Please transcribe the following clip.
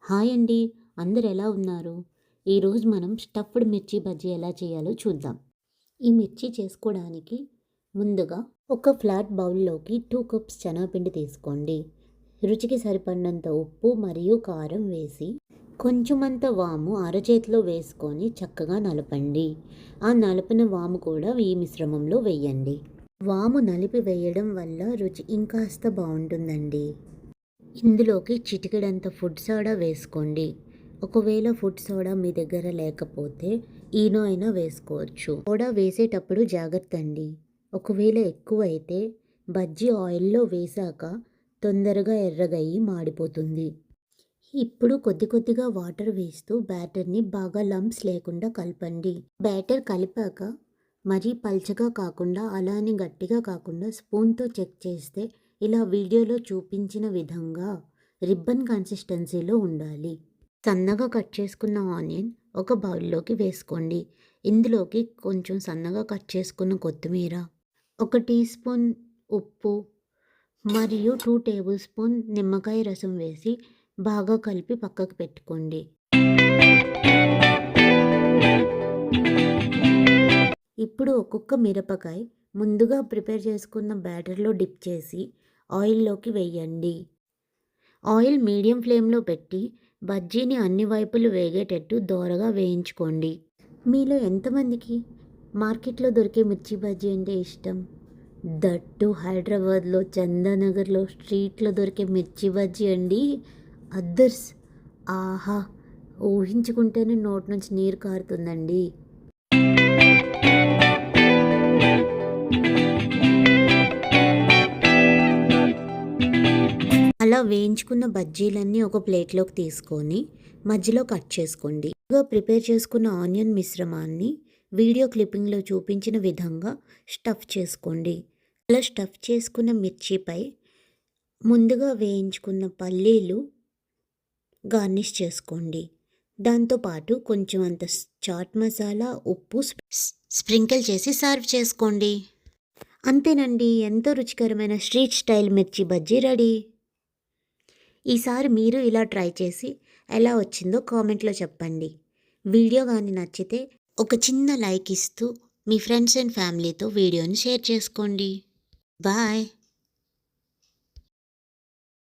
Hi అండి. అందరు ఎలా ఉన్నారు? ఈరోజు మనం స్టఫ్డ్ మిర్చి బజ్జీ ఎలా చేయాలో చూద్దాం. ఈ మిర్చి చేసుకోవడానికి ముందుగా ఒక ఫ్లాట్ బౌల్లోకి 2 కప్స్ శనగపిండి తీసుకోండి. రుచికి సరిపడినంత ఉప్పు మరియు కారం వేసి కొంచెమంత వాము అరచేతిలో వేసుకొని చక్కగా నలపండి. ఆ నలిపిన వాము కూడా ఈ మిశ్రమంలో వేయండి. వాము నలిపి వేయడం వల్ల రుచి ఇంకాస్త బాగుంటుందండి. ఇందులోకి చిటికెడంత ఫుడ్ సోడా వేసుకోండి. ఒకవేళ ఫుడ్ సోడా మీ దగ్గర లేకపోతే ఈనో అయినా వేసుకోవచ్చు. సోడా వేసేటప్పుడు జాగ్రత్త అండి. ఒకవేళ ఎక్కువైతే బజ్జీ ఆయిల్లో వేశాక తొందరగా ఎర్రగయ్యి మాడిపోతుంది. ఇప్పుడు కొద్ది కొద్దిగా వాటర్ వేస్తూ బ్యాటర్ని బాగా లంప్స్ లేకుండా కలపండి. బ్యాటర్ కలిపాక మరీ పల్చగా కాకుండా అలానే గట్టిగా కాకుండా స్పూన్తో చెక్ చేస్తే ఇలా వీడియోలో చూపించిన విధంగా రిబ్బన్ కన్సిస్టెన్సీలో ఉండాలి. సన్నగా కట్ చేసుకున్న ఆనియన్ ఒక బౌల్లోకి వేసుకోండి. ఇందులోకి కొంచెం సన్నగా కట్ చేసుకున్న కొత్తిమీర, 1 టీ స్పూన్ ఉప్పు మరియు 2 టేబుల్ స్పూన్ నిమ్మకాయ రసం వేసి బాగా కలిపి పక్కకు పెట్టుకోండి. ఇప్పుడు ఒక్కొక్క మిరపకాయ ముందుగా ప్రిపేర్ చేసుకున్న బ్యాటర్లో డిప్ చేసి ఆయిల్లోకి వేయండి. ఆయిల్ మీడియం ఫ్లేమ్లో పెట్టి బజ్జీని అన్ని వైపులు వేగేటట్టు దోరగా వేయించుకోండి. మీలో ఎంతమందికి మార్కెట్లో దొరికే మిర్చి బజ్జీ అంటే ఇష్టం? దట్టు హైదరాబాద్లో చందానగర్లో స్ట్రీట్లో దొరికే మిర్చి బజ్జీ అండి అదర్స్. ఆహా, ఊహించుకుంటేనే నోటి నుంచి నీరు కారుతుందండి. అలా వేయించుకున్న బజ్జీలన్నీ ఒక ప్లేట్లోకి తీసుకొని మధ్యలో కట్ చేసుకోండి. ప్రిపేర్ చేసుకున్న ఆనియన్ మిశ్రమాన్ని వీడియో క్లిప్పింగ్లో చూపించిన విధంగా స్టఫ్ చేసుకోండి. అలా స్టఫ్ చేసుకున్న మిర్చిపై ముందుగా వేయించుకున్న పల్లీలు గార్నిష్ చేసుకోండి. దాంతోపాటు కొంచెం అంత చాట్ మసాలా, ఉప్పు స్ప్రింకిల్ చేసి సర్వ్ చేసుకోండి. అంతేనండి, ఎంతో రుచికరమైన స్ట్రీట్ స్టైల్ మిర్చి బజ్జీ రెడీ. ఈసారి మీరు ఇలా ట్రై చేసి ఎలా వచ్చిందో కామెంట్లో చెప్పండి. వీడియో కానీ నచ్చితే ఒక చిన్న లైక్ ఇస్తూ మీ ఫ్రెండ్స్ అండ్ ఫ్యామిలీతో వీడియోని షేర్ చేసుకోండి. బాయ్.